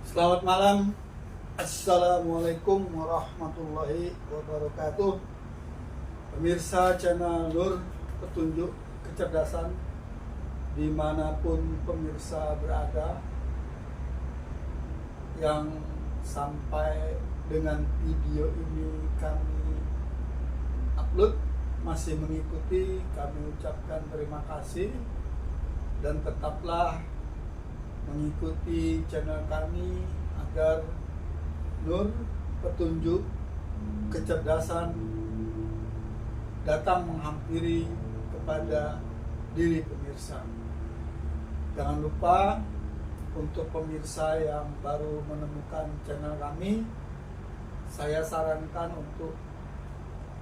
Selamat malam. Assalamualaikum warahmatullahi wabarakatuh. Pemirsa channel Nur Petunjuk Kecerdasan, dimanapun pemirsa berada, yang sampai dengan video ini kami upload masih mengikuti, kami ucapkan terima kasih. Dan tetaplah mengikuti channel kami agar Nur Petunjuk Kecerdasan datang menghampiri kepada diri pemirsa. Jangan lupa untuk pemirsa yang baru menemukan channel kami, saya sarankan untuk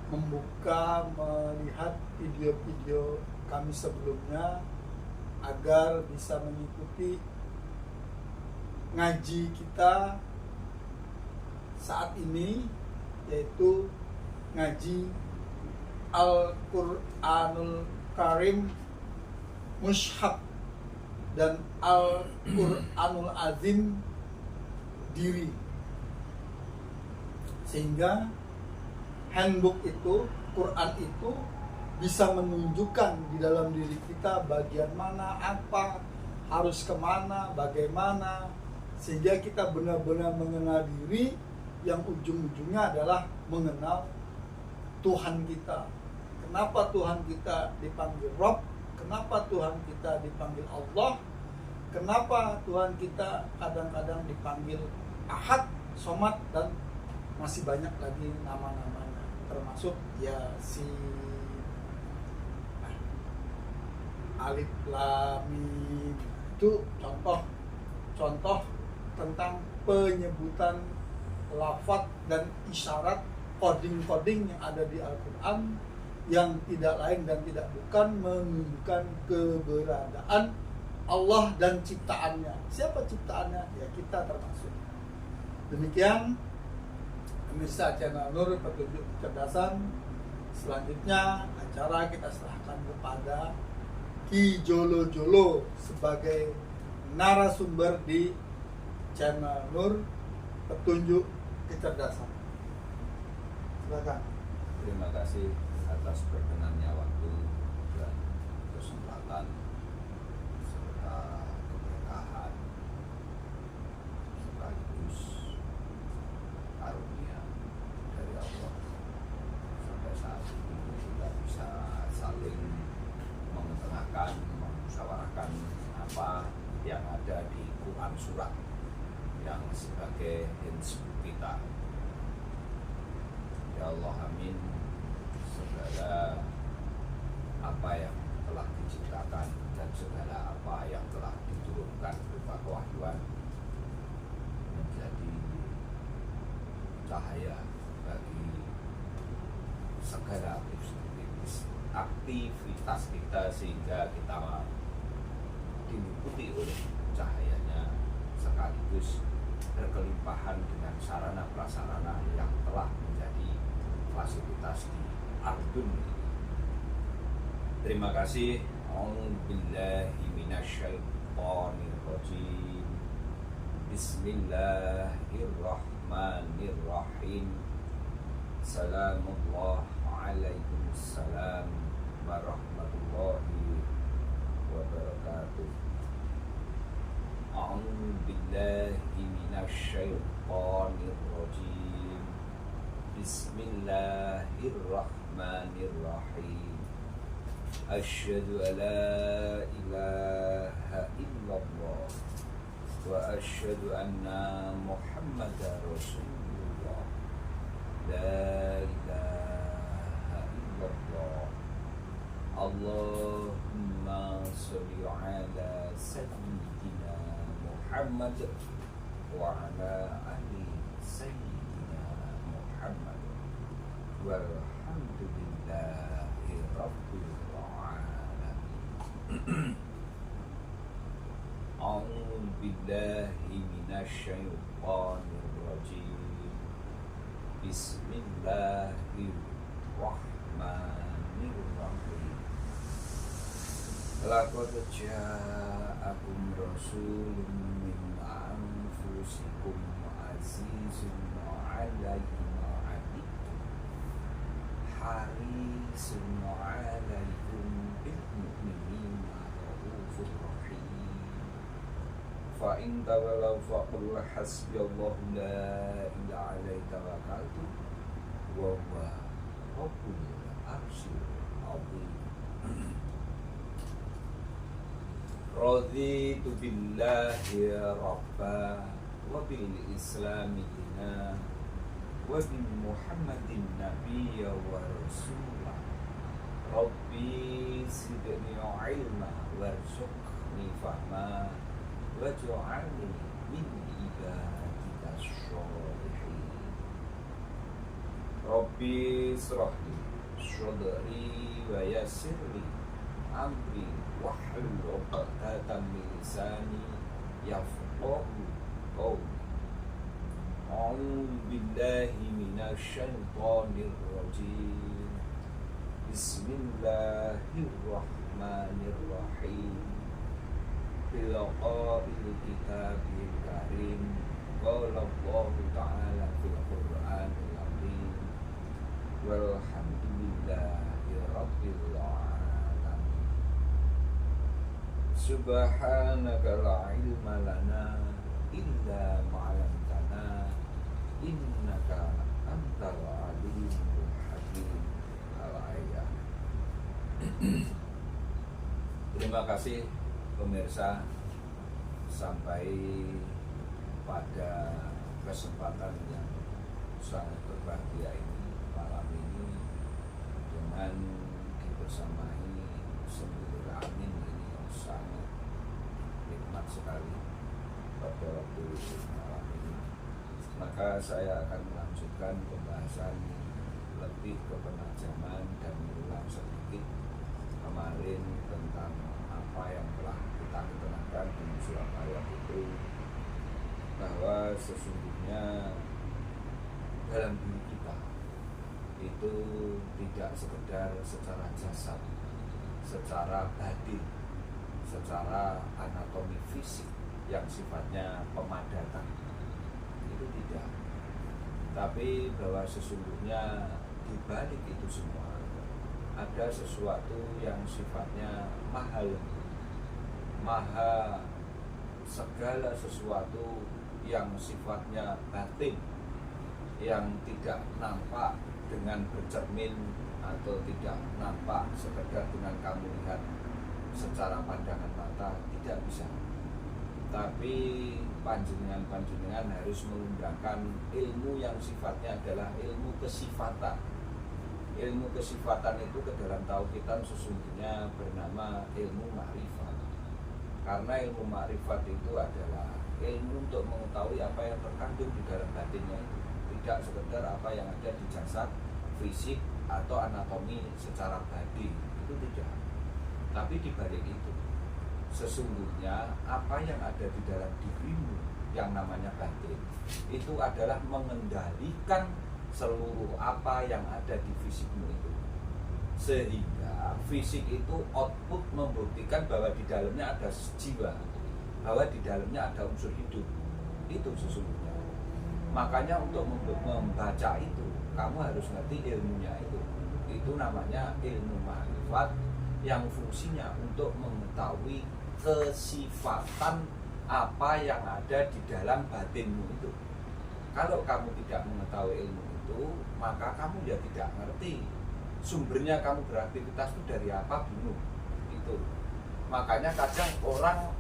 membuka, melihat video-video kami sebelumnya agar bisa mengikuti ngaji kita saat ini, yaitu ngaji Al-Quranul Karim Mushaf dan Al-Quranul Azim Diri, sehingga handbook itu, Quran itu bisa menunjukkan di dalam diri kita bagian mana, apa, harus kemana, bagaimana, sehingga kita benar-benar mengenal diri, yang ujung-ujungnya adalah mengenal Tuhan kita. Kenapa Tuhan kita dipanggil Rob? Kenapa Tuhan kita dipanggil Allah? Kenapa Tuhan kita kadang-kadang dipanggil Ahad, Somad, dan masih banyak lagi nama-namanya, termasuk Yasin, Alif Lam Mim. Itu contoh tentang penyebutan lafaz dan isyarat, coding yang ada di Al-Quran, yang tidak lain dan tidak bukan menunjukkan keberadaan Allah dan ciptaannya. Siapa ciptaannya? Ya kita termasuk. Demikian pemirsa channel Nur Petunjuk Kecerdasan. Selanjutnya acara kita serahkan kepada Ki Jolo Jolo sebagai narasumber di channel Nur Petunjuk Kecerdasan. Silakan. Terima kasih atas berkenannya waktu dan kesempatan serta keberkahan sekaligus karunia dari Allah. Sampai saat ini kita bisa saling mengetengahkan, memusyawarahkan apa yang ada di Quran Surat yang sebagai inspirasi kita. Ya Allah, amin. Segala apa yang telah diciptakan dan segala apa yang telah diturunkan berupa kewahyuan menjadi cahaya bagi segala aktivitas kita, sehingga kita diliputi oleh cahayanya, sekaligus berkelimpahan dengan sarana prasarana yang telah menjadi fasilitas di Ardun ini. Terima kasih. A'udzubillahi minasyaitonirrajim. Bismillahirrahmanirrahim. Salamullah alaikumussalam warahmatullahi wabarakatuh. A'udzubillahi minasyaitonirrajim. Bismillahirrahmanirrahim. Asyhadu an la ilaha illallah wa asyhadu anna Muhammadar Rasulullah. La ilaha illallah. Allahumma sholli ala sayyidina Muhammad wa ala ali sayyidina Muhammad walhamdulillahi rabbil alamin. A'udzu billahi minasyaitonir rajim. Bismillahirrahmanirrahim. Laqad ja'akum rasulun min anfusikum anfusikum azizun alaihi ma anittum harisun alaikum bil mu'minina raufur rahim. Fa in tawallaw faqul hasbiyallahu la ilaha illa tawakkaltu wa huwa rabbul arsyil azim. Raditu billahi rabba wa bil islami dina wa bi muhammadin nabiyya wa rasula. Rabbi zidni ilma warzuqni fahma waj'alni min ibadika sholihin. Rabbi israhli sadri wa yassirli amri wahlul 'uqdatam min lisani yafqahu qawli. A'udzu billahi minasy syaithanir rajim. Bismillahirrahmanirrahim. Bilaqa'il kitabil karim. Qala Allahu ta'ala fil Qur'anil 'azim. Walhamdulillahi rabbil alamin. Subhanaka la ilma lana illa ma 'allamtana innaka antal alimul hakim. Al-ayat. Terima kasih pemirsa, sampai pada kesempatan yang sangat berbahagia ini malam ini dengan dibersamai sembilan angin ini yang sangat nikmat sekali pada waktu malam ini. Maka saya akan melanjutkan pembahasan lebih ke penajaman dan mengulang sedikit kemarin tentang apa yang telah kita keterangan di surat ayat itu, bahwa sesungguhnya dalam diri kita itu tidak sekedar secara jasad, secara batin, secara anatomi fisik yang sifatnya pemadatan, itu tidak. Tapi bahwa sesungguhnya di balik itu semua ada sesuatu yang sifatnya maha segala sesuatu yang sifatnya batin, yang tidak nampak dengan bercermin atau tidak nampak sekedar dengan kamu lihat secara pandangan mata, tidak bisa. Tapi panjenengan harus menggunakan ilmu yang sifatnya adalah ilmu kesifatan. Ilmu kesifatan itu ke dalam tauhidan sesungguhnya bernama ilmu ma'rifat. Karena ilmu ma'rifat itu adalah ilmu untuk mengetahui apa yang terkandung di dalam batinnya itu, tidak sekedar apa yang ada di jasad fisik atau anatomi secara badi, itu tidak. Tapi di balik itu sesungguhnya apa yang ada di dalam dirimu yang namanya batin itu adalah mengendalikan seluruh apa yang ada di fisikmu itu, sehingga fisik itu output membuktikan bahwa di dalamnya ada jiwa, bahwa di dalamnya ada unsur hidup. Itu sesungguhnya. Makanya untuk membaca itu kamu harus ngerti ilmunya itu. Itu namanya ilmu ma'rifat yang fungsinya untuk mengetahui kesifatan apa yang ada di dalam batinmu itu. Kalau kamu tidak mengetahui ilmu itu, maka kamu ya tidak ngerti sumbernya kamu beraktivitas itu dari apa, bingung. Itu makanya kadang orang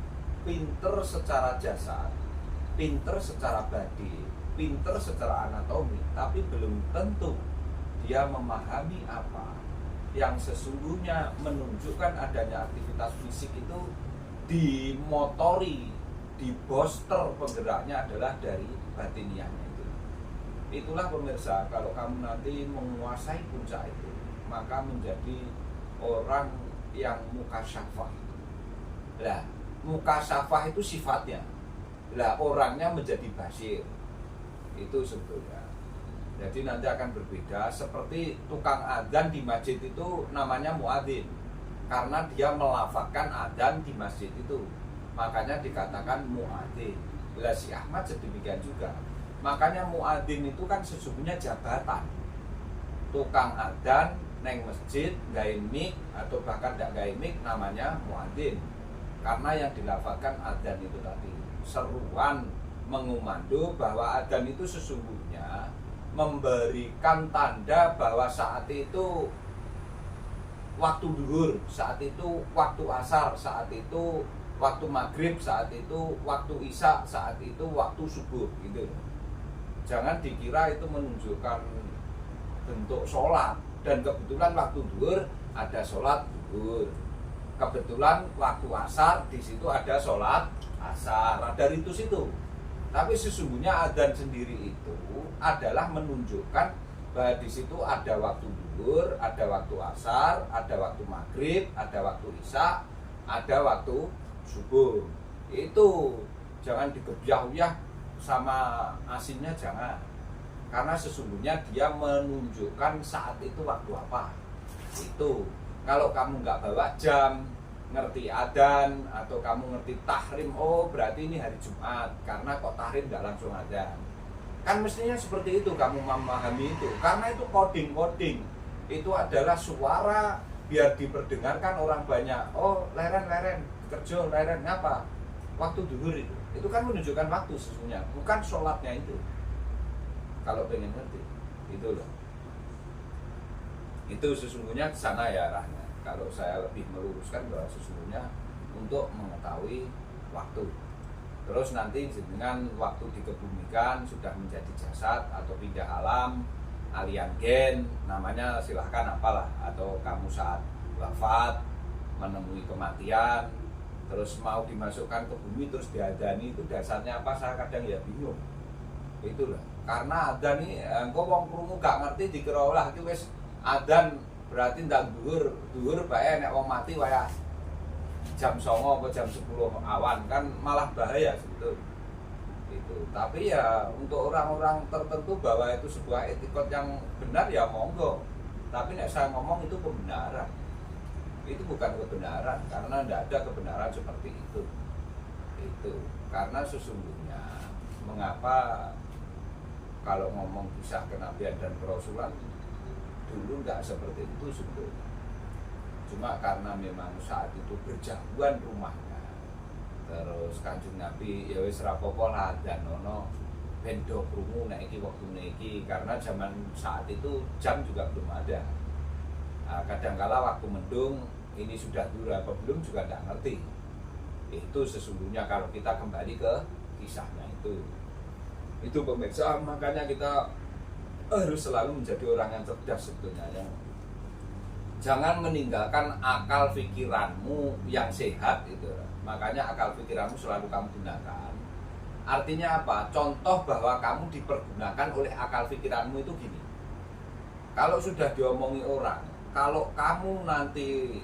pinter secara jasad, pinter secara badi, pinter secara anatomi, tapi belum tentu dia memahami apa yang sesungguhnya menunjukkan adanya aktivitas fisik itu dimotori, diboster penggeraknya adalah dari batiniahnya itu. Itulah pemirsa, kalau kamu nanti menguasai puncak itu, maka menjadi orang yang mukasyafah. Lah, mukasyafah itu sifatnya. Lah, orangnya menjadi basir. Itu sebetulnya. Jadi nanti akan berbeda, seperti tukang adzan di masjid itu namanya muadzin, karena dia melafazkan adzan di masjid itu, makanya dikatakan muadzin. Lah si Ahmad sedemikian juga. Makanya muadzin itu kan sesungguhnya jabatan. Tukang adzan neng masjid gawe mik atau bahkan tidak gawe mik namanya muadzin. Karena yang dilafalkan adzan itu tadi seruan mengumanduk bahwa adzan itu sesungguhnya memberikan tanda bahwa saat itu waktu duhur, saat itu waktu asar, saat itu waktu maghrib, saat itu waktu isya, saat itu waktu subuh gitu. Jangan dikira itu menunjukkan bentuk sholat. Dan kebetulan waktu duhur ada sholat duhur. Kebetulan waktu asar di situ ada sholat asar. Dari itu situ. Tapi sesungguhnya adzan sendiri itu adalah menunjukkan bahwa di situ ada waktu duhur, ada waktu asar, ada waktu maghrib, ada waktu isya, ada waktu subuh. Itu jangan dikebyah-uyah sama asinnya, jangan. Karena sesungguhnya dia menunjukkan saat itu waktu apa. Itu kalau kamu nggak bawa jam, ngerti adzan atau kamu ngerti tahrim, oh berarti ini hari Jumat karena kok tahrim nggak langsung adzan. Kan mestinya seperti itu kamu memahami itu. Karena itu coding. Itu adalah suara biar diperdengarkan orang banyak. Oh leren kerja leren ngapa? Waktu duhur itu. Itu kan menunjukkan waktu sesungguhnya, bukan sholatnya itu. Kalau pengen ngerti, itu loh. Itu sesungguhnya ke sana ya arahnya. Kalau saya lebih meluruskan bahwa sesungguhnya untuk mengetahui waktu. Terus nanti dengan waktu dikebumikan sudah menjadi jasad atau pindah alam, alien gen, namanya silahkan apalah. Atau kamu saat wafat, menemui kematian, terus mau dimasukkan ke bumi terus diadani, itu dasarnya apa saya kadang ya bingung. Itulah. Karena adzan ini engko wong krungu gak ngerti dikira lah iki wis adzan berarti ndak dhuwur bae nek wong mati waya jam 09.00 atau jam 10 awan kan malah bahaya sebetulnya. Itu. Tapi ya untuk orang-orang tertentu bahwa itu sebuah etikot yang benar ya monggo. Tapi nek saya ngomong itu pembenaran. Itu bukan kebenaran karena tidak ada kebenaran seperti itu. Itu karena sesungguhnya mengapa kalau ngomong kisah kenabian dan kerasulan dulu nggak seperti itu sebetulnya. Cuma karena memang saat itu berjauhan rumahnya. Terus Kanjeng Nabi ya wis rapopo lah dan ono bendo krungu nek iki wektune iki karena zaman saat itu jam juga belum ada. Nah, kadangkala waktu mendung ini sudah dulu apa belum juga tidak ngerti. Itu sesungguhnya kalau kita kembali ke kisahnya itu pemirsa, makanya kita harus selalu menjadi orang yang cerdas sebetulnya, yang jangan meninggalkan akal pikiranmu yang sehat itu. Makanya akal pikiranmu selalu kamu gunakan. Artinya apa? Contoh bahwa kamu dipergunakan oleh akal pikiranmu itu gini. Kalau sudah diomongi orang, kalau kamu nanti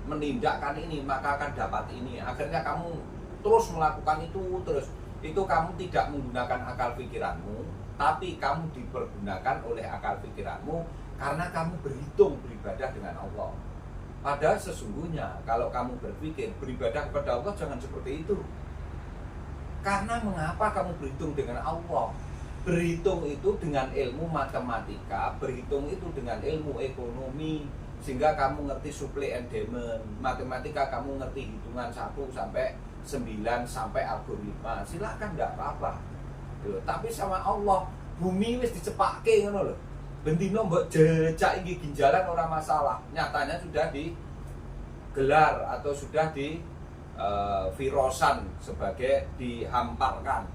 menindakkan ini maka akan dapat ini. Akhirnya kamu terus melakukan itu terus. Itu kamu tidak menggunakan akal pikiranmu, tapi kamu dipergunakan oleh akal pikiranmu karena kamu berhitung beribadah dengan Allah. Padahal sesungguhnya kalau kamu berpikir beribadah kepada Allah jangan seperti itu. Karena mengapa kamu berhitung dengan Allah? Berhitung itu dengan ilmu matematika, berhitung itu dengan ilmu ekonomi, sehingga kamu ngerti supply and demand. Matematika kamu ngerti hitungan 1 sampai 9 sampai algoritma, silakan nggak apa-apa. Tapi sama Allah, bumi wis dicepake ngono lho. Bendino mbok jejak iki ginjalan ora masalah. Nyatanya sudah digelar atau sudah di virosan sebagai dihamparkan.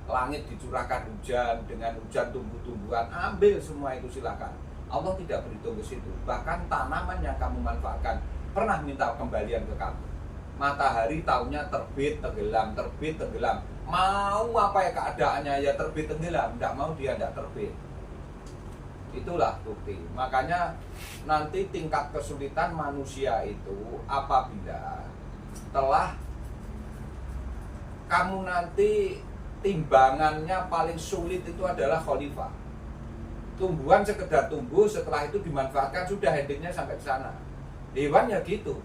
Langit dicurahkan hujan, dengan hujan tumbuh-tumbuhan, ambil semua itu silakan. Allah tidak berhitung ke situ. Bahkan tanaman yang kamu manfaatkan pernah minta kembalian ke kamu. Matahari tahunnya terbit tenggelam. Mau apa ya keadaannya ya terbit tenggelam, tidak mau dia tidak terbit. Itulah bukti. Makanya nanti tingkat kesulitan manusia itu apabila telah kamu nanti timbangannya paling sulit itu adalah khalifah. Tumbuhan sekedar tumbuh, setelah itu dimanfaatkan sudah endingnya sampai ke sana. Hewan ya gitu.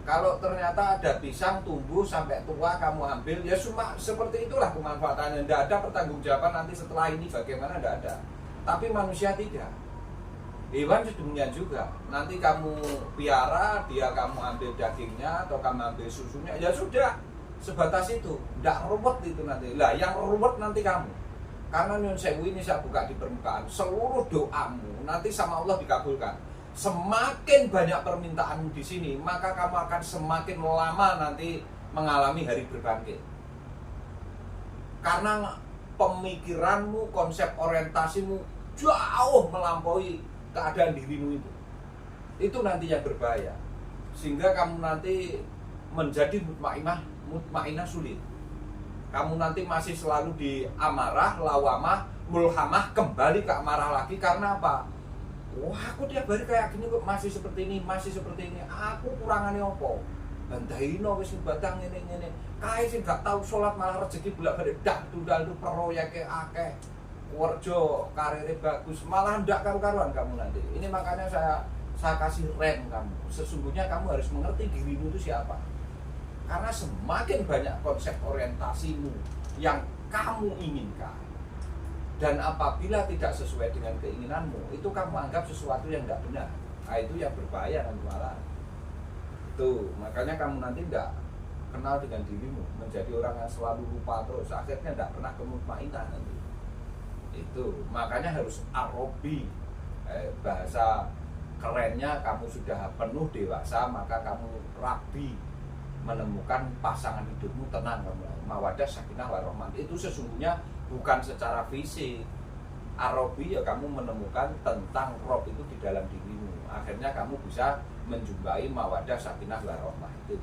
Kalau ternyata ada pisang tumbuh sampai tua kamu ambil, ya cuma seperti itulah kemanfaatannya. Tidak ada pertanggungjawaban nanti setelah ini bagaimana, tidak ada. Tapi manusia tidak. Hewan sedemikian juga. Nanti kamu piara, dia kamu ambil dagingnya atau kamu ambil susunya, ya sudah. Sebatas itu. Tidak ruwet itu nanti. Lah yang ruwet nanti kamu. Karena Nyun Sewu ini saya buka di permukaan, seluruh doamu nanti sama Allah dikabulkan. Semakin banyak permintaanmu di sini, maka kamu akan semakin lama nanti mengalami hari berbangkit. Karena pemikiranmu, konsep orientasimu jauh melampaui keadaan dirimu itu. Itu nanti yang berbahaya. Sehingga kamu nanti menjadi mutmainah sulit. Kamu nanti masih selalu di amarah, lawamah, mulhamah, kembali ke amarah lagi. Karena apa? Wah, aku tiap hari kayak gini kok masih seperti ini, masih seperti ini. Aku kurangannya apa? Bandahino wis batang ngene-ngene. Kae sing gak tahu salat malah rezeki bolak-balik dak tundal itu proyeke akeh. Kerja karirnya bagus, malah ndak karu-karuan kamu nanti. Ini makanya saya kasih rem kamu. Sesungguhnya kamu harus mengerti dirimu itu siapa. Karena semakin banyak konsep orientasimu yang kamu inginkan, dan apabila tidak sesuai dengan keinginanmu, itu kamu anggap sesuatu yang tidak benar. Nah, itu yang berbahaya nanti malah. Tuh, makanya kamu nanti tidak kenal dengan dirimu, menjadi orang yang selalu lupa terus, akhirnya tidak pernah kemutmainan nanti. Itu, makanya harus arobi. Bahasa kerennya, kamu sudah penuh dewasa, maka kamu rabi menemukan pasangan hidupmu, tenang kamu. Mawaddah, sakinah, warahmah. Itu sesungguhnya bukan secara fisik. Arobi ya kamu menemukan tentang Rob itu di dalam dirimu. Akhirnya kamu bisa menjumpai mawaddah, sakinah, warahmah itu.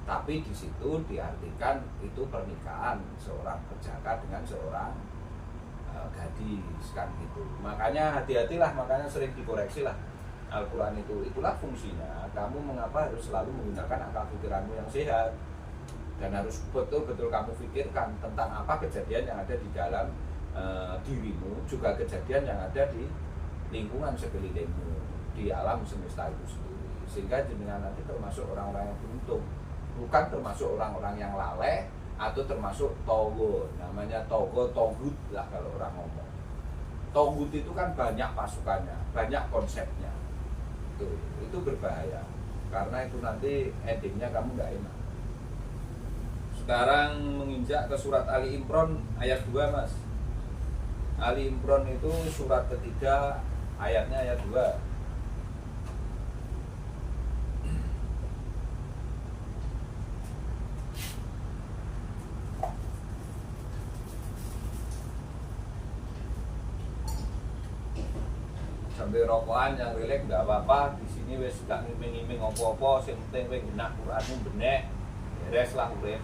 Tapi di situ diartikan itu pernikahan seorang perjaka dengan seorang gadis kan gitu. Makanya hati-hatilah, makanya sering dikoreksi lah. Al-Quran itulah fungsinya. Kamu mengapa harus selalu menggunakan akal pikiranmu yang sehat, dan harus betul-betul kamu pikirkan tentang apa kejadian yang ada di dalam dirimu, juga kejadian yang ada di lingkungan sekelilingmu, di alam semesta itu sendiri. Sehingga jenengan nanti termasuk orang-orang yang beruntung, bukan termasuk orang-orang yang lalai atau termasuk togut. Namanya togut lah kalau orang ngomong. Togut itu kan banyak pasukannya, banyak konsepnya. Itu berbahaya, karena itu nanti endingnya kamu nggak enak. Sekarang menginjak ke surat Ali Imran ayat 2, Mas. Ali Imran itu surat ketiga, ayatnya ayat 2. Sambil rokokan yang rileks nggak apa-apa. Di sini wes gak ngiming-ngiming apa-apa. Yang penting wes enak Quranmu benek, beres lah urip.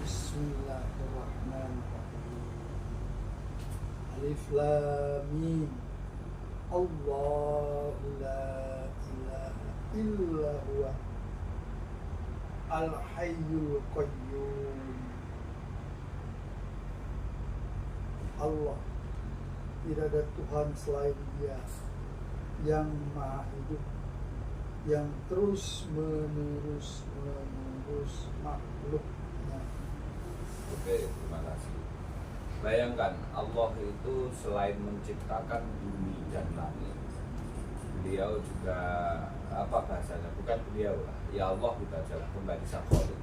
Bismillahirrahmanirrahim. Alif Lam Mim. Allahu la ilaha illa huwa Al-Hayyul Qayyum. Allah, tidak ada Tuhan selain Dia yang Maha Hidup, yang terus menerus makhluknya. Oke, terima kasih. Bayangkan Allah itu selain menciptakan bumi dan langit, beliau juga apa bahasanya, bukan beliau lah, ya Allah kita aja lah, kembali sang Kholik.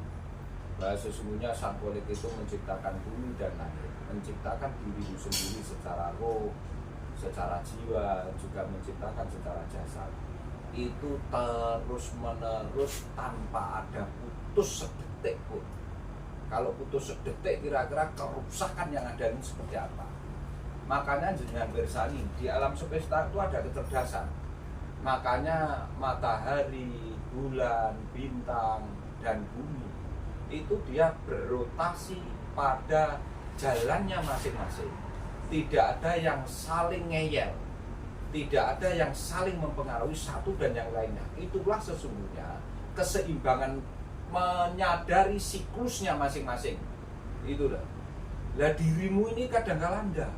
Bahwa sesungguhnya sang Kholik itu menciptakan bumi dan langit, menciptakan dirimu sendiri secara roh, secara jiwa, juga menciptakan secara jasad. Itu terus menerus tanpa ada putus sedetik pun. Kalau putus sedetik, kira-kira kerusakan yang ada ini seperti apa? Makanya jenengan bersani di alam semesta itu ada kecerdasan. Makanya matahari, bulan, bintang, dan bumi itu dia berotasi pada jalannya masing-masing. Tidak ada yang saling ngeyel. tidak ada yang saling mempengaruhi satu dan yang lainnya. Itulah sesungguhnya keseimbangan, menyadari siklusnya masing-masing. Itulah. Lah dirimu ini kadang-kala enggak.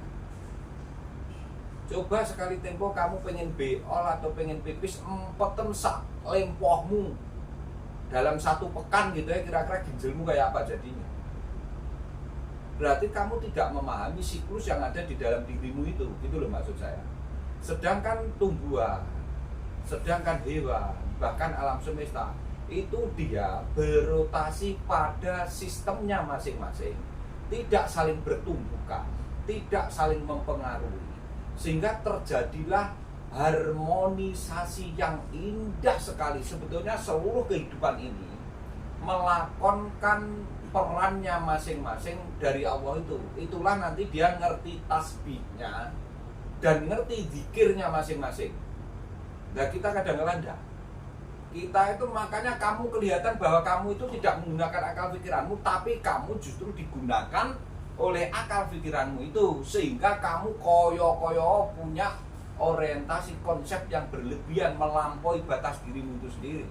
Coba sekali tempo kamu pengen beol atau pengen pipis, empeten sak lempohmu dalam 1 pekan gitu ya, kira-kira ginjalmu kayak apa jadinya. Berarti kamu tidak memahami siklus yang ada di dalam dirimu itu, gitu loh maksud saya. Sedangkan tumbuhan, sedangkan hewan, bahkan alam semesta, itu dia berotasi pada sistemnya masing-masing, tidak saling bertumbukan, tidak saling mempengaruhi, sehingga terjadilah harmonisasi yang indah sekali. Sebetulnya seluruh kehidupan ini melakonkan perannya masing-masing dari Allah itu. Itulah nanti dia ngerti tasbihnya dan ngerti zikirnya masing-masing. Nah kita kadang-kadang enggak. Kita itu makanya kamu kelihatan bahwa kamu itu tidak menggunakan akal pikiranmu, tapi kamu justru digunakan oleh akal pikiranmu itu, sehingga kamu koyo-koyo punya orientasi konsep yang berlebihan melampaui batas dirimu itu sendiri.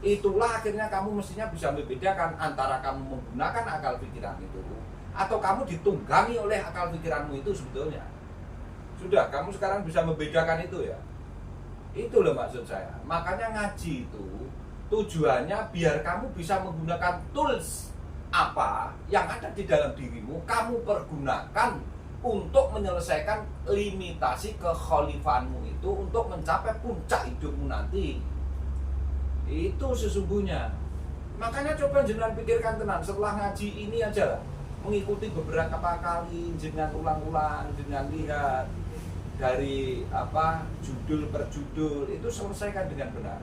Itulah akhirnya kamu mestinya bisa membedakan antara kamu menggunakan akal pikiran itu atau kamu ditunggangi oleh akal pikiranmu itu sebetulnya. Sudah, kamu sekarang bisa membedakan itu ya. Itu loh maksud saya. Makanya ngaji itu tujuannya biar kamu bisa menggunakan tools apa yang ada di dalam dirimu, kamu pergunakan untuk menyelesaikan limitasi kekhalifahanmu itu untuk mencapai puncak hidupmu nanti. Itu sesungguhnya. Makanya coba jenengan pikirkan tenang, setelah ngaji ini aja lah, mengikuti beberapa kali, jenengan ulang-ulang, jenengan lihat dari judul per judul, itu selesaikan dengan benar.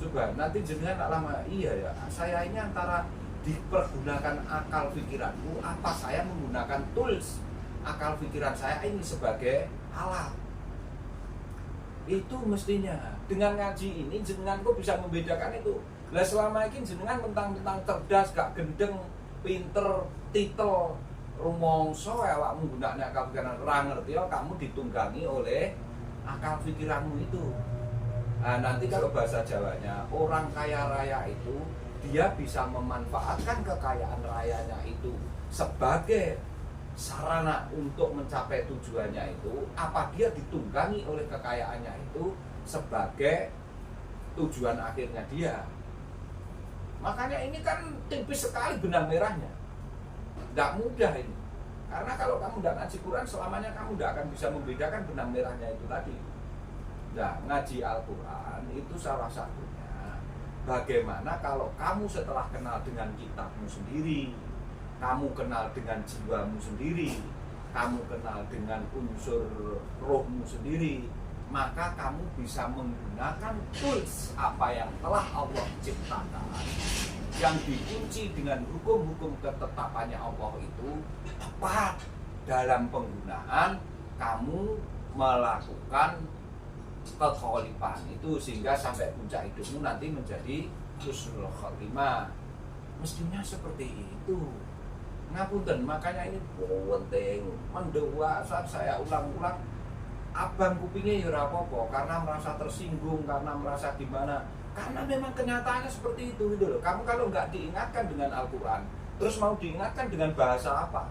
Coba nanti jenengan tak lama, iya ya, saya ini antara dipergunakan akal pikiranku, apa saya menggunakan tools akal pikiran saya ini sebagai alat. Itu mestinya dengan ngaji ini jenengan kok bisa membedakan itu. Lah selama ini jenengan mentang-mentang cerdas, gak gendeng, pinter, titel, rumongso awak menggunakan akal pikiran, ora ngerti ya kamu ditunggangi oleh akal pikiranmu itu. Nah, nanti kalau bahasa Jawanya, orang kaya raya itu dia bisa memanfaatkan kekayaan rayanya itu sebagai sarana untuk mencapai tujuannya itu, apa dia ditunggangi oleh kekayaannya itu sebagai tujuan akhirnya dia. Makanya ini kan tipis sekali benang merahnya. Tidak mudah ini. Karena kalau kamu tidak ngaji Quran, selamanya kamu tidak akan bisa membedakan benang merahnya itu tadi. Nah, ngaji Al-Quran itu salah satunya. Bagaimana kalau kamu setelah kenal dengan kitabmu sendiri, kamu kenal dengan jiwamu sendiri, kamu kenal dengan unsur rohmu sendiri, maka kamu bisa menggunakan tools apa yang telah Allah ciptakan, yang dikunci dengan hukum-hukum ketetapannya Allah itu tepat dalam penggunaan kamu melakukan kekhalifahan itu, sehingga sampai puncak hidupmu nanti menjadi husnul khotimah. Mestinya seperti itu. Ngapunten, makanya ini penting mendoa saat saya ulang-ulang abang kupingnya ya apa-apa karena merasa tersinggung, karena merasa gimana, karena memang kenyataannya seperti itu gitu loh. Kamu kalau nggak diingatkan dengan Al-Quran, terus mau diingatkan dengan bahasa apa?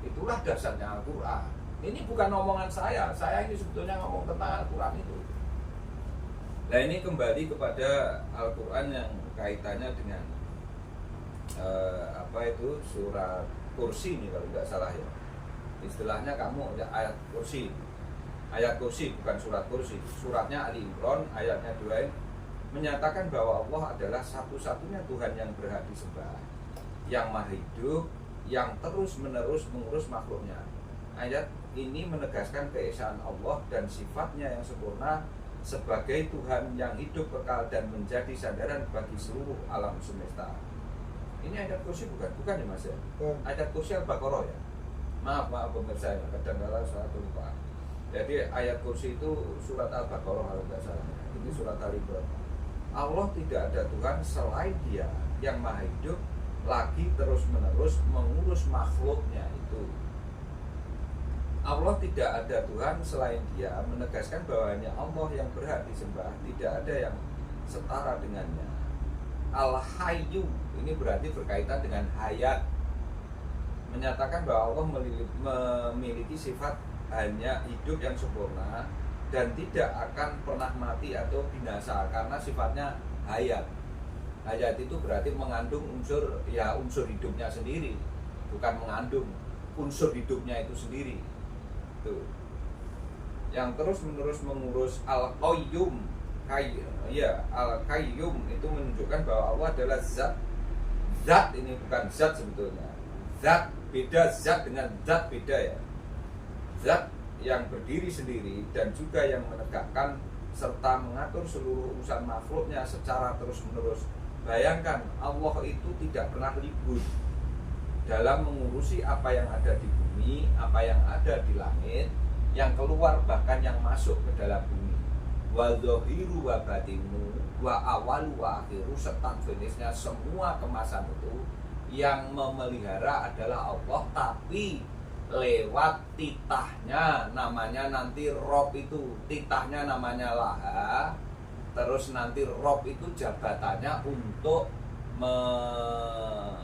Itulah dasarnya Al-Quran. Ini bukan omongan saya ini sebetulnya ngomong tentang Al-Quran itu. Nah ini kembali kepada Al-Quran yang kaitannya dengan surat kursi ini kalau nggak salah ya. Istilahnya kamu ya, ayat kursi bukan surat kursi. Suratnya Ali Imran ayatnya 2 menyatakan bahwa Allah adalah satu-satunya Tuhan yang berhak disembah, yang maha hidup, yang terus menerus mengurus makhluknya. Ayat ini menegaskan keesaan Allah dan sifatnya yang sempurna sebagai Tuhan yang hidup kekal dan menjadi sandaran bagi seluruh alam semesta. Ini ayat kursi bukan ya Mas ya? Ayat kursi Al-Baqarah ya? Maaf pemirsa, kadang-kadang saya lupa. Jadi ayat kursi itu surat Al-Baqarah kalau nggak salah. Ini surat Al-Imran. Allah tidak ada Tuhan selain Dia yang maha hidup, lagi terus-menerus mengurus makhluknya itu. Allah tidak ada Tuhan selain Dia, menegaskan bahwa hanya Allah yang berhak disembah, tidak ada yang setara dengannya. Al-Hayyu ini berarti berkaitan dengan hayat, menyatakan bahwa Allah memiliki sifat hanya hidup yang sempurna dan tidak akan pernah mati atau binasa karena sifatnya hayat. Hayat itu berarti mengandung unsur hidupnya sendiri, bukan mengandung unsur hidupnya itu sendiri. Tuh. Yang terus menerus mengurus Al-Qayyum, Al-Qayyum itu menunjukkan bahwa Allah adalah zat. Zat ini bukan zat sebetulnya. Zat beda, zat dengan zat beda ya. Zat yang berdiri sendiri dan juga yang menegakkan serta mengatur seluruh urusan makhluknya secara terus-menerus. Bayangkan, Allah itu tidak pernah libur dalam mengurusi apa yang ada di bumi, apa yang ada di langit, yang keluar bahkan yang masuk ke dalam bumi. Wa dhahiru wa batinu wa awalu wa akhiru, serta jenisnya semua kemasan itu yang memelihara adalah Allah, tapi lewat titahnya, namanya nanti Rob, itu titahnya namanya Laha. Terus nanti Rob itu jabatannya untuk menjaga,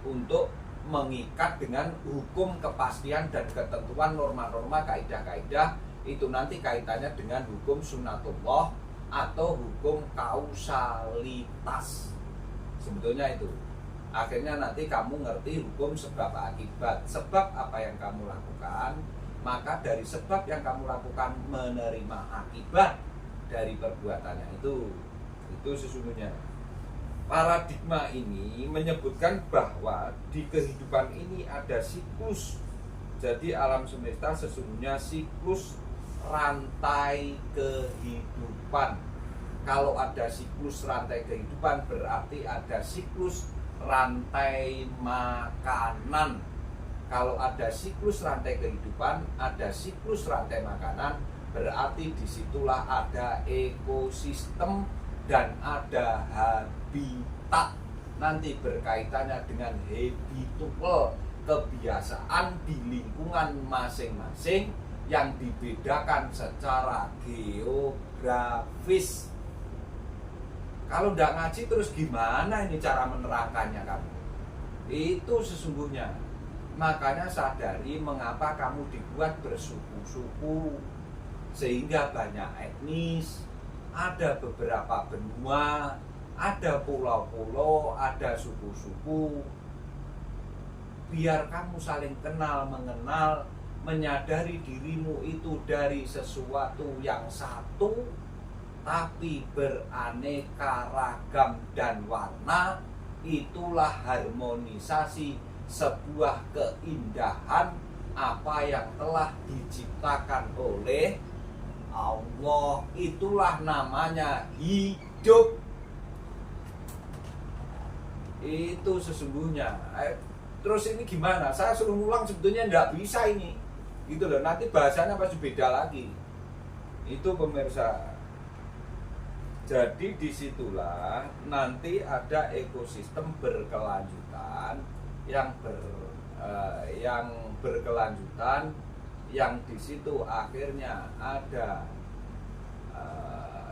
untuk mengikat dengan hukum kepastian dan ketentuan norma-norma, kaidah-kaidah. Itu nanti kaitannya dengan hukum sunnatullah atau hukum kausalitas. Sebetulnya itu akhirnya nanti kamu ngerti hukum sebab akibat. Sebab apa yang kamu lakukan, maka dari sebab yang kamu lakukan menerima akibat dari perbuatannya itu sesungguhnya. Paradigma ini menyebutkan bahwa di kehidupan ini ada siklus. Jadi alam semesta sesungguhnya siklus rantai kehidupan. Kalau ada siklus rantai kehidupan, berarti ada siklus rantai makanan. Kalau ada siklus rantai kehidupan, ada siklus rantai makanan, berarti disitulah ada ekosistem dan ada habitat. Nanti berkaitannya dengan habitual, kebiasaan di lingkungan masing-masing yang dibedakan secara geografis. Kalau tidak ngaji terus gimana ini cara menerangkannya kamu? Itu sesungguhnya. Makanya sadari mengapa kamu dibuat bersuku-suku, sehingga banyak etnis, ada beberapa benua, ada pulau-pulau, ada suku-suku. Biar kamu saling kenal, mengenal, menyadari dirimu itu dari sesuatu yang satu, tapi beraneka ragam dan warna. Itulah harmonisasi sebuah keindahan apa yang telah diciptakan oleh Allah. Itulah namanya hidup. Itu sesungguhnya. Terus ini gimana? Saya suruh ngulang sebetulnya nggak bisa ini, gitu loh. Nanti bahasanya pasti beda lagi. Itu pemirsa. Jadi disitulah nanti ada ekosistem berkelanjutan yang berkelanjutan, yang di situ akhirnya ada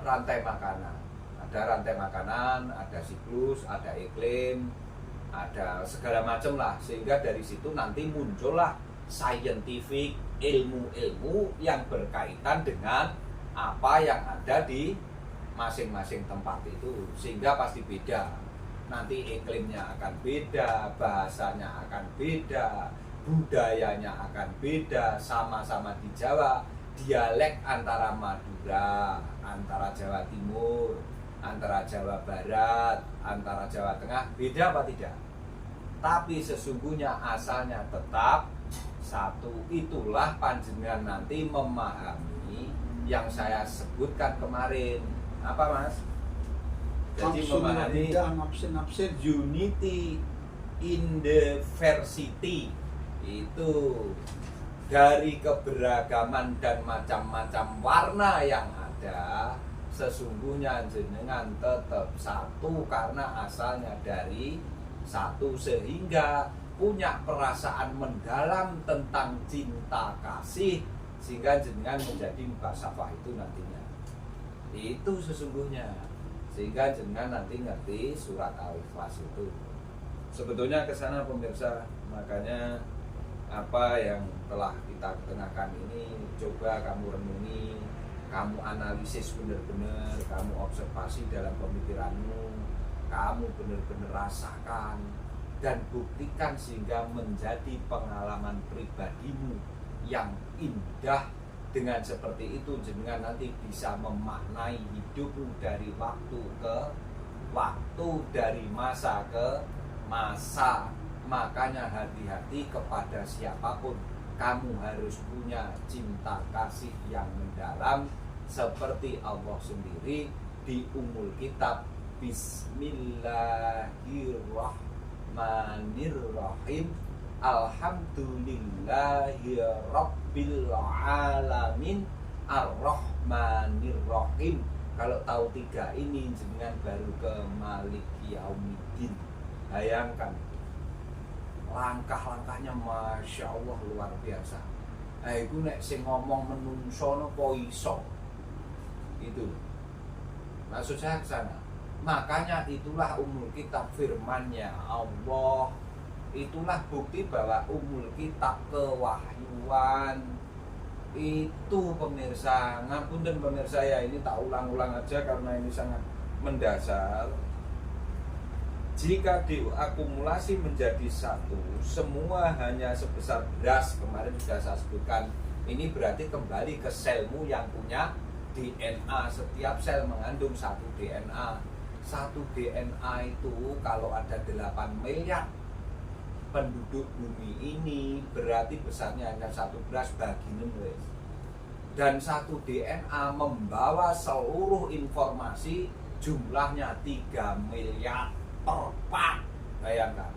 rantai makanan. Ada rantai makanan, ada siklus, ada iklim, ada segala macam lah, sehingga dari situ nanti muncullah scientific, ilmu-ilmu yang berkaitan dengan apa yang ada di masing-masing tempat itu, sehingga pasti beda. Nanti iklimnya akan beda, bahasanya akan beda, budayanya akan beda. Sama-sama di Jawa, dialek antara Madura, antara Jawa Timur, antara Jawa Barat, antara Jawa Tengah, beda apa tidak? Tapi sesungguhnya asalnya tetap satu. Itulah panjenengan nanti memahami yang saya sebutkan kemarin. Apa Mas? Jadi memahami unity in diversity. Itu dari keberagaman dan macam-macam warna yang ada, sesungguhnya jenengan tetap satu karena asalnya dari satu, sehingga punya perasaan mendalam tentang cinta kasih sehingga jenengan menjadi mukasafah itu nantinya. Itu sesungguhnya. Sehingga jenengan nanti ngerti surat Al-Ikhlas itu. Sebetulnya ke sana pemirsa, makanya apa yang telah kita ketengahkan ini coba kamu renungi, kamu analisis benar-benar, kamu observasi dalam pemikiranmu, kamu benar-benar rasakan dan buktikan sehingga menjadi pengalaman pribadimu yang indah. Dengan seperti itu jenengan nanti bisa memaknai hidupmu dari waktu ke waktu, dari masa ke masa. Makanya hati-hati kepada siapapun, kamu harus punya cinta kasih yang mendalam seperti Allah sendiri di Ummul Kitab. Bismillahirrahmanirrahim. Alhamdulillahi Rabbil Alamin Ar-Rahmanir-Rahim. Kalau tahu tiga ini jenengan baru ke Maliki Yaumiddin. Bayangkan langkah-langkahnya Masya Allah luar biasa. Iku nek sing ngomong menungso napa iso. Itu maksud saya ke sana. Makanya itulah Ummul Kitab, firman-Nya Allah. Itulah bukti bahwa Ummul Kitab kewahyuan. Itu pemirsa, ngapunten pemirsa ya, ini tak ulang-ulang aja karena ini sangat mendasar. Jika diakumulasi menjadi satu, semua hanya sebesar beras, kemarin sudah saya sebutkan. Ini berarti kembali ke selmu yang punya DNA. Setiap sel mengandung satu DNA. Satu DNA itu kalau ada 8 miliar penduduk bumi ini, berarti besarnya hanya satu beras bagi 6 wes. Dan satu DNA membawa seluruh informasi jumlahnya 3 miliar per part. Bayangkan.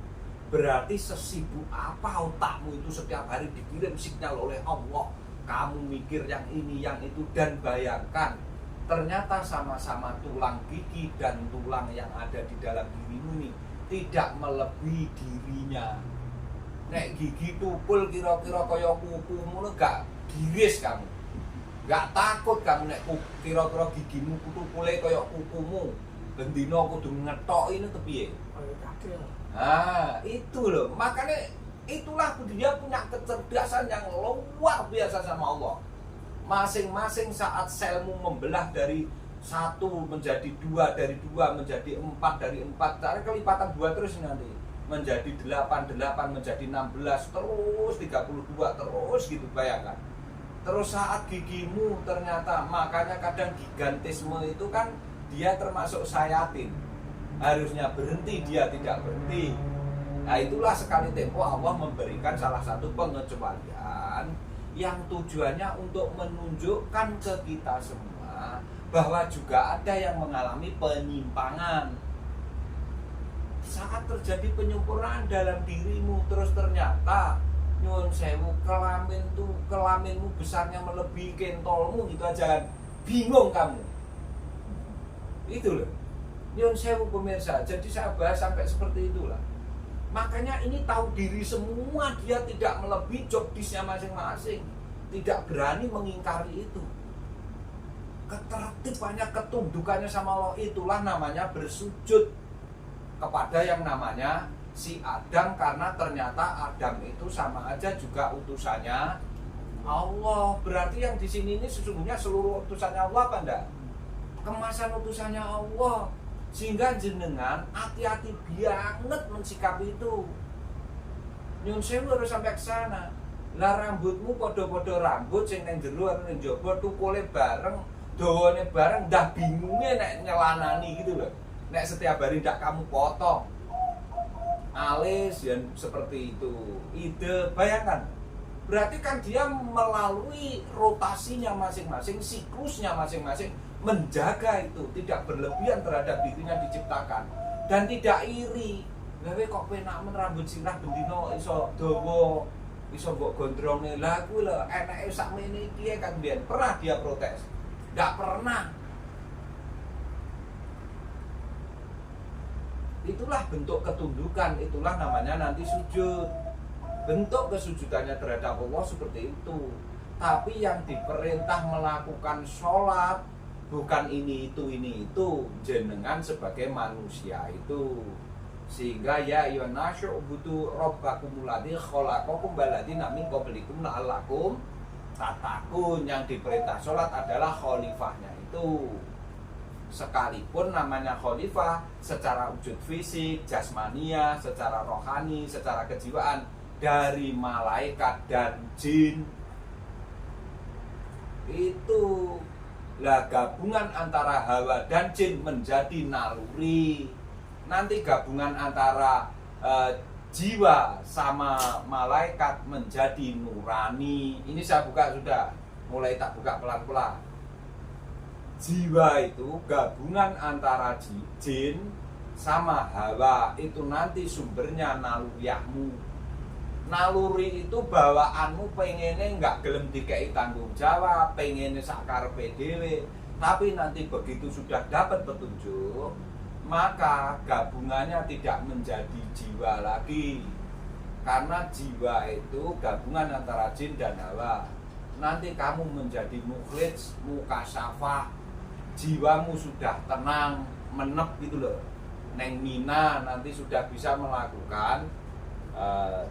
Berarti sesibuk apa otakmu itu setiap hari dikirim sinyal oleh Allah. Kamu mikir yang ini, yang itu, dan bayangkan ternyata sama-sama tulang gigi dan tulang yang ada di dalam dirimu ini tidak melebihi dirinya. Nek gigi tukul kira-kira kaya kukumu gak giris kamu. Gak takut kamu nek kira-kira gigimu tukule kaya kukumu. Bendino kudu ngetok ini kepiye? Ah, itu loh. Makanya itulah dia punya kecerdasan yang luar biasa sama Allah. Masing-masing saat selmu membelah dari 1 menjadi 2, dari 2 menjadi 4, dari 4 cara kelipatan 2 terus nanti menjadi 8, 8 menjadi 16, terus 32 terus gitu, bayangkan. Terus saat gigimu ternyata, makanya kadang gigantisme itu kan dia termasuk sayatin, harusnya berhenti dia tidak berhenti. Nah itulah sekali tempo Allah memberikan salah satu pengecualian yang tujuannya untuk menunjukkan ke kita semua bahwa juga ada yang mengalami penyimpangan. Saat terjadi penyempurnaan dalam dirimu, terus ternyata nyuwun sewu kelaminmu besarnya melebihi kentolmu gitu aja, bingung kamu. Itu loh. Nyuwun sewu pemirsa. Jadi saya bahas sampai seperti itulah. Makanya ini tahu diri semua, dia tidak melebihi job disk-nya masing-masing. Tidak berani mengingkari itu. Ketertibannya, ketundukannya sama Allah, itulah namanya bersujud kepada yang namanya si Adam, karena ternyata Adam itu sama aja juga utusannya Allah. Berarti yang di sini ini sesungguhnya seluruh utusannya Allah apa enggak? Kemasan utusannya Allah. Sehingga jenengan hati-hati banget mensikapi itu. Nyun sewu harus sampai ke sana. Lah rambutmu podo-podo rambut sing ning jero karo ning jaba tukule bareng, dawane bareng, ndah bingunge nek nyelanani gitu loh. Nek setiap hari ndak kamu potong. Alis dan seperti itu. Ide, bayangkan. Berarti kan dia melalui rotasinya masing-masing, siklusnya masing-masing, menjaga itu tidak berlebihan terhadap dirinya diciptakan dan tidak iri. Gawe kok penak men rambut sirah bendino iso dawa, iso mbok gondronge. Lah kuwi lho eneke sakmene iki kan biyen pernah dia protes. Enggak pernah. itulah bentuk ketundukan, itulah namanya nanti sujud. Bentuk kesujudannya terhadap Allah seperti itu. Tapi yang diperintah melakukan sholat bukan ini itu jenengan sebagai manusia itu. Sehingga ya ayyuhan nasu ubudu rabbakumul ladzi khalaqakum walladzina min qablikum la'allakum tattaqun. Yang diperintah sholat adalah khalifahnya itu. Sekalipun namanya khalifah secara wujud fisik, jasmania, secara rohani, secara kejiwaan dari malaikat dan jin. Itu lah gabungan antara hawa dan jin menjadi naluri. Nanti gabungan antara jiwa sama malaikat menjadi nurani. Ini saya buka sudah, mulai tak buka pelan-pelan. Jiwa itu gabungan antara jin sama hawa, itu nanti sumbernya naluriyahmu. Naluri itu bawaanmu pengennya nggak gelem dikei tanggung jawab, pengennya sakarepe dhewe. Tapi nanti begitu sudah dapat petunjuk, maka gabungannya tidak menjadi jiwa lagi. Karena jiwa itu gabungan antara jin dan hawa. Nanti kamu menjadi mukhlits, mukasyafah. Jiwamu sudah tenang, menep gitu loh. Neng Mina nanti sudah bisa melakukan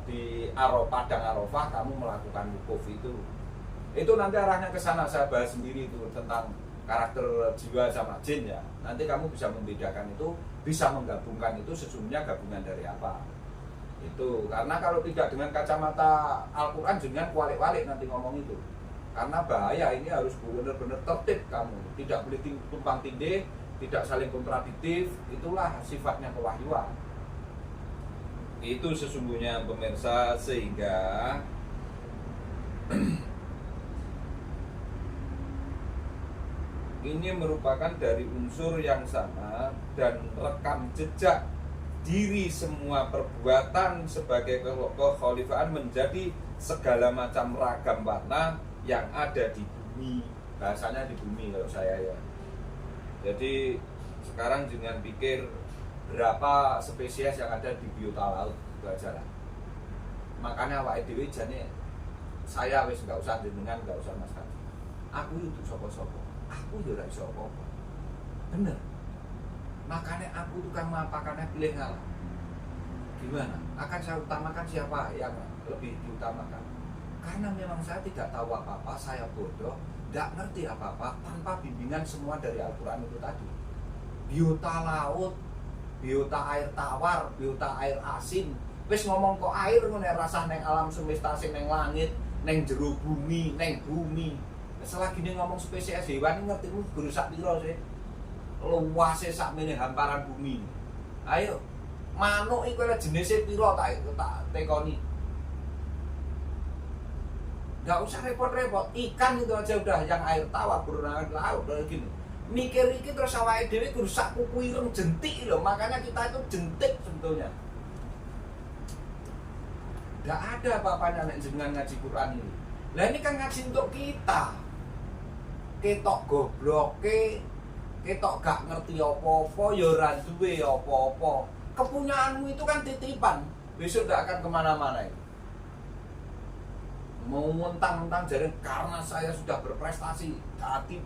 di Padang Arafah kamu melakukan wukuf itu. Itu nanti arahnya ke sana, saya bahas sendiri itu tentang karakter jiwa sama jin ya. Nanti kamu bisa membedakan itu, bisa menggabungkan itu sesungguhnya gabungan dari apa. Itu karena kalau tidak dengan kacamata Al-Qur'an jangan kualik-walik nanti ngomong itu. Karena bahaya, ini harus benar-benar tertib kamu. Tidak boleh tumpang tindih, tidak saling kontradiktif. Itulah sifatnya kewahyuan. Itu sesungguhnya pemirsa, sehingga ini merupakan dari unsur yang sama dan rekam jejak diri semua perbuatan sebagai kekhalifahan menjadi segala macam ragam warna yang ada di bumi. Bahasanya di bumi kalau saya ya. Jadi sekarang jangan pikir berapa spesies yang ada di biota laut, itu aja lah. Makanya awake dhewe jane saya wis enggak usah jenengan, enggak usah Mas Kadi. Aku itu sapa-sapa. Aku ya ora iso apa-apa. Bener. Makanya aku tukang mapakannya pilih ngalah. Gimana? Akan saya utamakan siapa yang lebih diutamakan? Karena memang saya tidak tahu apa-apa, saya bodoh, tidak ngerti apa-apa tanpa bimbingan semua dari Al-Quran itu tadi. Biota laut, biota air tawar, biota air asin. Wis ngomong kok air ngono rasah neng alam semesta sing neng langit, neng jero bumi, neng bumi. Selagi ngomong spesies hewan ngertimu guru sak pira sih? Luase sakmene hamparan bumi. Ayo, manuk iku ana jenise pira tak tekoni. Gak usah repot-repot, ikan itu aja udah yang air tawar, berenang laut gini. Mikir iki terus awake dhewe kudu sak kuku ireng jentik loh, makanya kita itu jentik sebetulnya. Gak ada apa-apanya nek jenengan ngaji Quran ini. Lah ini kan ngaji untuk kita. Ketok gobloke, ketok gak ngerti apa-apa, ya ora duwe apa-apa. Kepunyaanmu itu kan titipan, besok gak akan kemana-mana itu. Mau mentang-mentang jadi karena saya sudah berprestasi, hati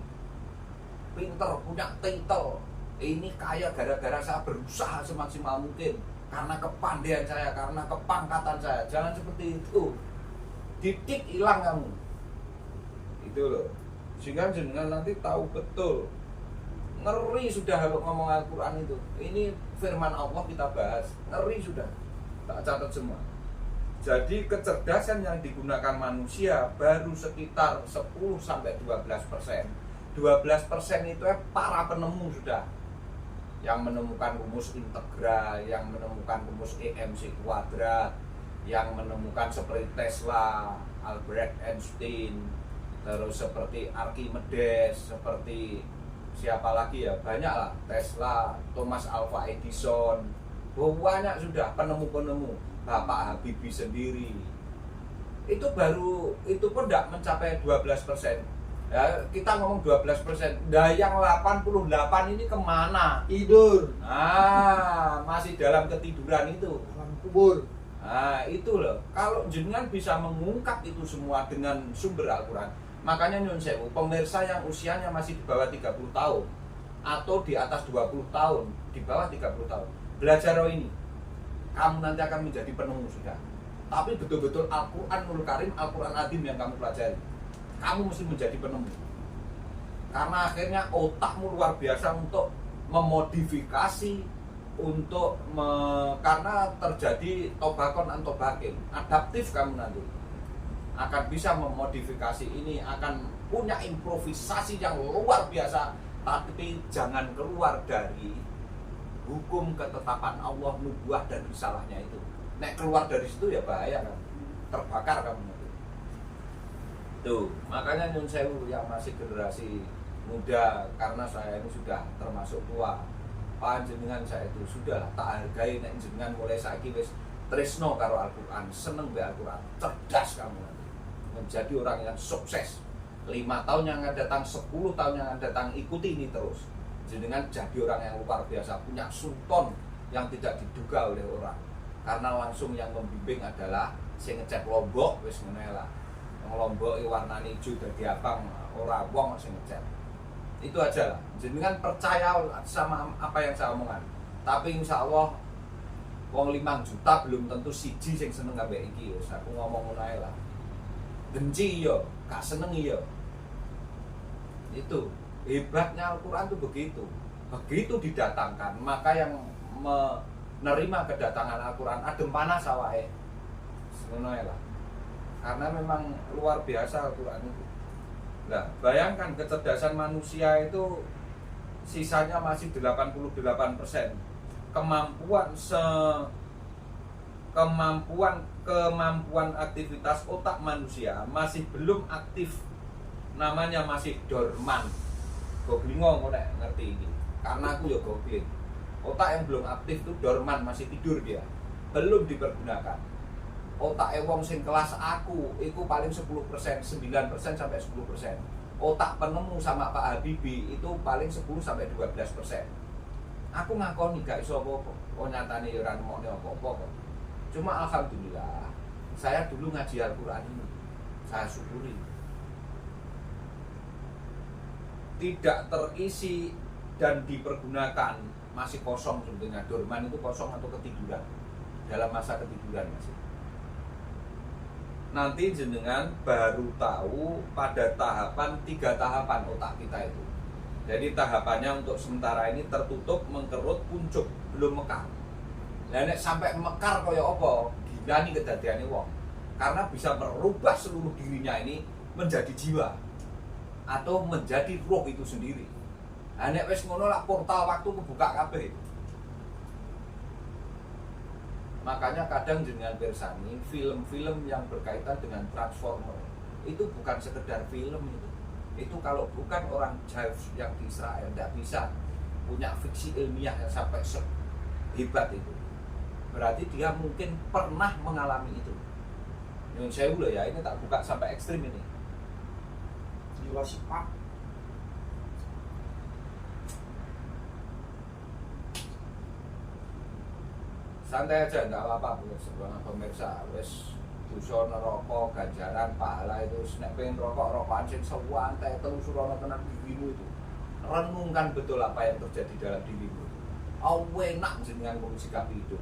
pinter, punya titel, ini kaya gara-gara saya berusaha semaksimal mungkin, karena kepandaian saya, karena kepangkatan saya. Jangan seperti itu, titik hilang kamu itu loh. Sehingga jenengan nanti tahu betul, ngeri sudah ngomong Al-Quran itu. Ini firman Allah kita bahas, ngeri sudah, tak catat semua. Jadi kecerdasan yang digunakan manusia baru sekitar 10-12%. 12% itu para penemu sudah. Yang menemukan rumus integral, yang menemukan rumus EMC kuadrat, yang menemukan seperti Tesla, Albert Einstein, terus seperti Archimedes, seperti siapa lagi ya, banyak lah, Tesla, Thomas Alva Edison, banyak sudah penemu-penemu. Bapak Habibie sendiri itu baru, itu pun tidak mencapai 12%. Ya, kita ngomong 12%. Nah, yang 88 ini kemana? Tidur, Masih dalam ketiduran itu. alam kubur. Itu loh. Kalau jenengan bisa mengungkap itu semua dengan sumber Al-Quran, makanya nyun sewu, pemirsa yang usianya masih di bawah 30 tahun atau di atas 20 tahun, di bawah 30 tahun, belajar ini. Kamu nanti akan menjadi penemu sudah. Tapi betul-betul Al-Quranul Karim, Al-Quran Adim yang kamu pelajari. Kamu mesti menjadi penemu. Karena akhirnya otakmu luar biasa untuk memodifikasi, karena terjadi tobakon antobakin, adaptif kamu nanti akan bisa memodifikasi ini, akan punya improvisasi yang luar biasa, tapi jangan keluar dari hukum ketetapan Allah, nubuah dan risalahnya itu. Nek keluar dari situ ya bahaya kan, terbakar kamu nanti. Tuh, makanya nyun sewu yang masih generasi muda, karena saya ini sudah termasuk tua, panjenengan saya itu sudah tak hargai, nek jenengan mulai saiki wis tresno karo Al-Quran, seneng be Al-Quran, cerdas kamu nanti menjadi orang yang sukses. 5 tahun yang akan datang, 10 tahun yang akan datang, ikuti ini terus. Jenengan jadi orang yang luar biasa, punya sultan yang tidak diduga oleh orang, karena langsung yang membimbing adalah sing ngecek Lombok wis ngene lah. Lombok warnane ijo dadi abang, ora wong sing ngecek. Itu aja lah. Jenengan percaya sama apa yang saya omongkan. Tapi insya Allah wong 5 juta belum tentu siji sing seneng ambek iki. Wis aku ngomong ngono ae lah. Benci yo, gak seneng yo. Itu hebatnya Al-Quran tuh begitu. Begitu didatangkan, maka yang menerima kedatangan Al-Quran adem panas awake. Ngono ae lah. Karena memang luar biasa Al-Quran itu. Nah, bayangkan kecerdasan manusia itu sisanya masih 88%. Kemampuan aktivitas otak manusia masih belum aktif. Namanya masih dorman. Goblingo kok ngerti ini. Karena aku ya goblin. Otak yang belum aktif itu dorman, masih tidur dia. Belum dipergunakan. Otak wong sing kelas aku itu paling 10%, 9% sampai 10%. Otak penemu sama Pak Habibie itu paling 10 sampai 12%. Aku ngakoni gak iso apa-apa. Oh nyatane ya ora nemokne apa-apa kok. Cuma alhamdulillah saya dulu ngaji Al-Qur'an ini. Saya syukuri. Tidak terisi dan dipergunakan, masih kosong sebetulnya. Dorman itu kosong atau ketiduran. Dalam masa ketiduran masih. Nanti jenengan baru tahu pada tahapan 3 tahapan otak kita itu. Jadi tahapannya untuk sementara ini tertutup, mengkerut, kuncup, belum mekar. Lah nek sampai mekar kaya apa? Gila nih kedadiane wong. Karena bisa merubah seluruh dirinya ini menjadi jiwa atau menjadi roh itu sendiri. Lah nek wis ngono lah portal waktu kebuka kabeh. Makanya kadang jenengan pirsani film-film yang berkaitan dengan Transformer itu bukan sekedar film itu kalau bukan orang Jews yang di Israel tidak bisa punya fiksi ilmiah yang sampai hebat itu. Berarti dia mungkin pernah mengalami itu. Yang saya udah ya, ini tak buka sampai ekstrim ini. Jurassic Park. Santai aja, nggak apa-apa sebenarnya pemirsa. Wes dosa neraka, ganjaran, pahala itu. Nek pengen rokok-rokokan sing sewantai telusurono tenan dirimu itu. Renungkan betul apa yang terjadi dalam dirimu. Enak jenengan mung sikap hidup.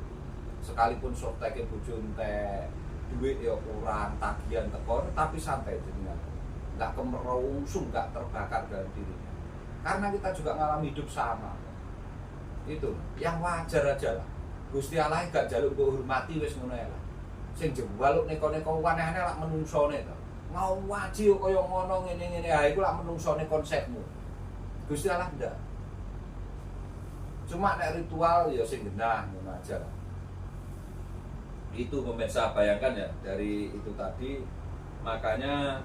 Sekalipun softeke bojo entek, duit ya kurang, tagihan teko, tapi santai jenengan. Enggak kemerungsung, enggak terbakar dalam dirinya. Karena kita juga ngalami hidup sama. Itu yang wajar aja lah. Gusti Allah gak jaluk mbok hormati wis ngono ya lah. Sing jewaluk neko-neko aneh-aneh lak menungsone to. Ngawaji kaya ngono ngene-ngene ha iku lak menungsone konsepmu. Gusti Allah ndak. Cuma nek ritual ya sing genah ngono aja lah. Itu pemirsa bayangkan ya dari itu tadi, makanya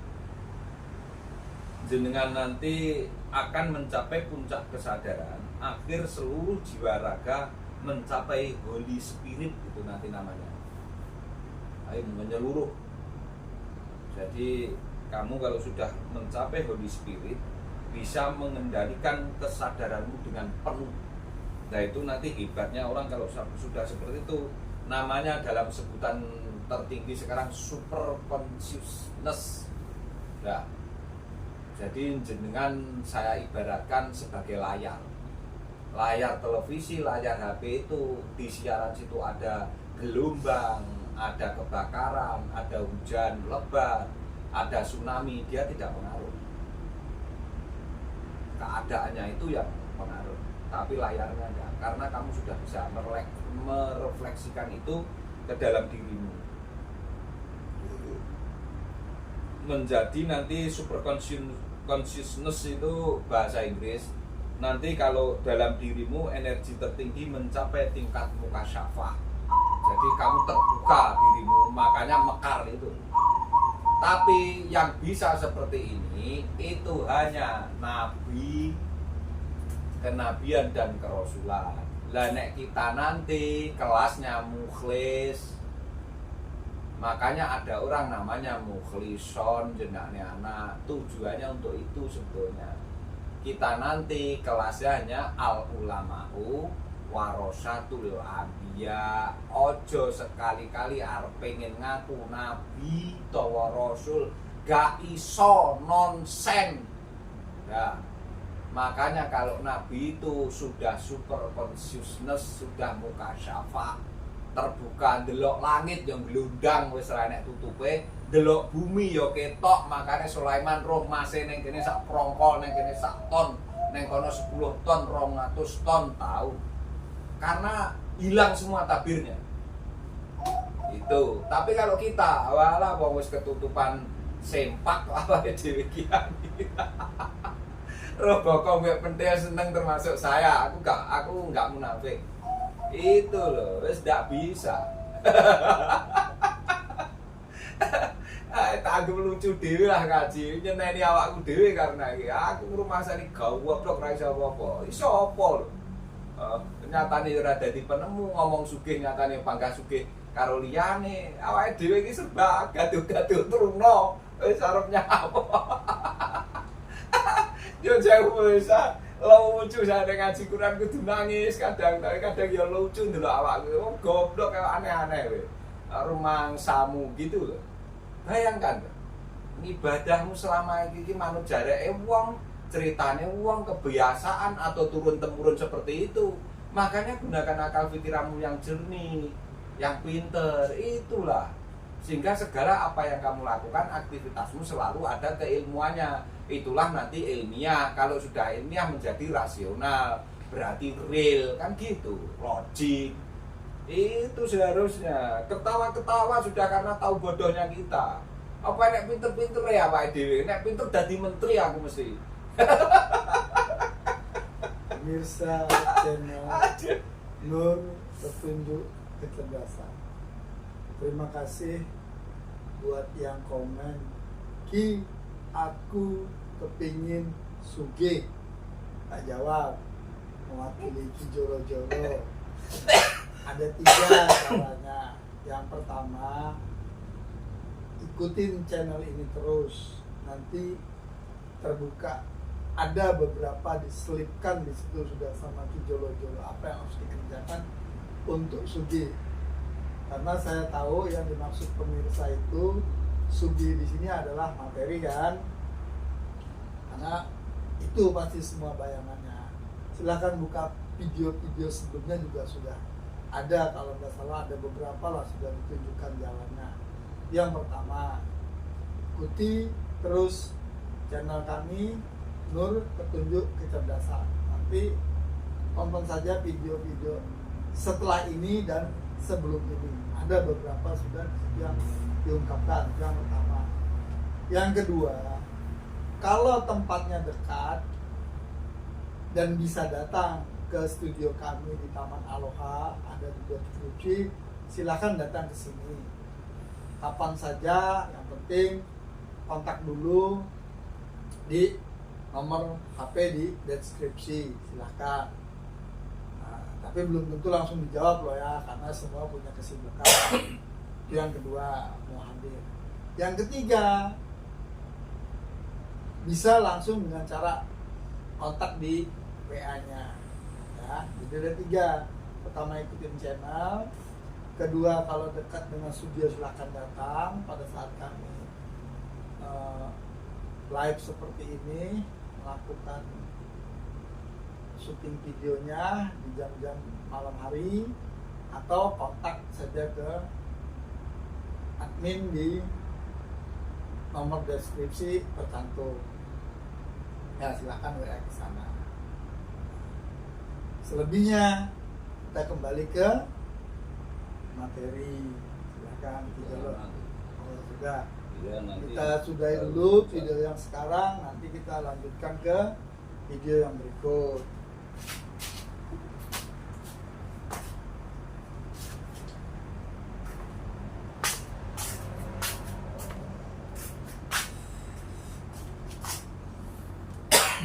jenengan nanti akan mencapai puncak kesadaran, akhir seluruh jiwa raga mencapai Holy Spirit itu nanti namanya. Ayo menyeluruh. Jadi Kamu kalau sudah mencapai Holy Spirit, bisa mengendalikan kesadaranmu dengan penuh. Nah itu nanti hebatnya orang kalau sudah seperti itu, namanya dalam sebutan tertinggi sekarang super consciousness. Nah, jadi jenengan saya ibaratkan sebagai layar televisi, layar HP itu di siaran situ ada gelombang, ada kebakaran, ada hujan lebat, ada tsunami, dia tidak pengaruh. Keadaannya itu yang pengaruh, tapi layarnya enggak, karena kamu sudah bisa merefleksikan itu ke dalam dirimu. Menjadi nanti super consciousness itu bahasa Inggris. Nanti kalau dalam dirimu energi tertinggi mencapai tingkat mukasyafah. Jadi kamu terbuka dirimu, makanya mekar itu. Tapi yang bisa seperti ini itu hanya nabi, kenabian dan kerasulan. Lah nek kita nanti kelasnya mukhlis, makanya ada orang namanya mukhlison, jenaknya anak. Tujuannya untuk itu sebetulnya. Kita nanti kelasnya hanya al ulama'u warasatul anbiya. Ojo sekali-kali arep pengen ngaku nabi utawa rasul, gak iso, nonsen. Ya. Makanya kalau nabi itu sudah super consciousness, sudah mukasyafah, terbuka, delok langit yang gelundang wis ra nek tutupe, delok bumi ya ketok. Makanya Sulaiman roh mase ning kene sak prongkol, ning kene sak ton, ning kono 10 ton, 200 ton, tahu. Karena hilang semua tabirnya. Itu. Tapi kalau kita, walah wong wis ketutupan sempak apa dhewe iki. Roh bokong mek pentil seneng termasuk saya. Aku enggak munafik. Itu loh, wis ndak bisa. Tak anggap lucu dhewe lah kaji, nyeneni awakku dhewe karena iki aku ngrumasani goblok ra iso apa-apa. Iso apa lho? Nyatane ora dadi penemu, ngomong sugih nyatane bangga sugih karo liyane. Awake dhewe iki serba gaduh-gaduh terungno. Wis arep nyapa. Yo jauh wis lucu saya ngaji Quran kudu nangis kadang ya lucu ndelok awakku. Wong goblok kaya aneh-aneh kowe. Rumangsamu gitu loh. Bayangkan ibadahmu selama ini manut jareke wong, ceritane wong, kebiasaan atau turun-temurun seperti itu. Makanya gunakan akal pikiranmu yang jernih, yang pinter, itulah. Sehingga segala apa yang kamu lakukan, aktivitasmu selalu ada keilmuannya. Itulah nanti ilmiah. Kalau sudah ilmiah menjadi rasional, berarti real, kan gitu, logik. Itu seharusnya. Ketawa-ketawa sudah karena tahu bodohnya kita. Apa nek pinter-pinter ya Pak dhewe, nek pinter dadi menteri aku mesti. Pemirsa channel Nur Petunjuk Kecerdasan. Terima kasih buat yang komen. Ki, aku kepingin sugih. Tak jawab. Mewakili Ki Jolo-Jolo. Ada 3 caranya. Yang pertama, ikutin channel ini terus. Nanti terbuka. Ada beberapa diselipkan di situ sudah sama Ki Jolo-Jolo apa yang harus dikerjakan untuk sugih. Karena saya tahu yang dimaksud pemirsa itu sugih di sini adalah materi kan. Karena itu pasti semua bayangannya. Silahkan buka video-video sebelumnya juga sudah ada, kalau nggak salah ada beberapa lah sudah ditunjukkan jalannya. Yang pertama, ikuti terus channel kami Nur Petunjuk Kecerdasan. Nanti tonton saja video-video setelah ini dan sebelum ini. Ada beberapa sudah yang diungkapkan. Yang pertama. Yang kedua, kalau tempatnya dekat dan bisa datang ke studio kami di Taman Aloha, ada di deskripsi, silahkan datang ke sini. Kapan saja, yang penting kontak dulu di nomor HP di deskripsi, silahkan. Nah, tapi belum tentu langsung dijawab loh ya, karena semua punya kesibukan. Itu yang kedua, mau hadir. Yang ketiga, bisa langsung dengan cara kontak di WA-nya. Ya, jadi ada 3. Pertama, ikutin channel. Kedua, kalau dekat dengan studio silakan datang pada saat kami live seperti ini, melakukan syuting videonya di jam-jam malam hari, atau kontak saja ke admin di nomor deskripsi tercantum. Ya, silakan WA ke sana. Selebihnya kita kembali ke materi. Silakan sudah. Ya, nanti Kita sudahi dulu video yang sekarang, nanti kita lanjutkan ke video yang berikut.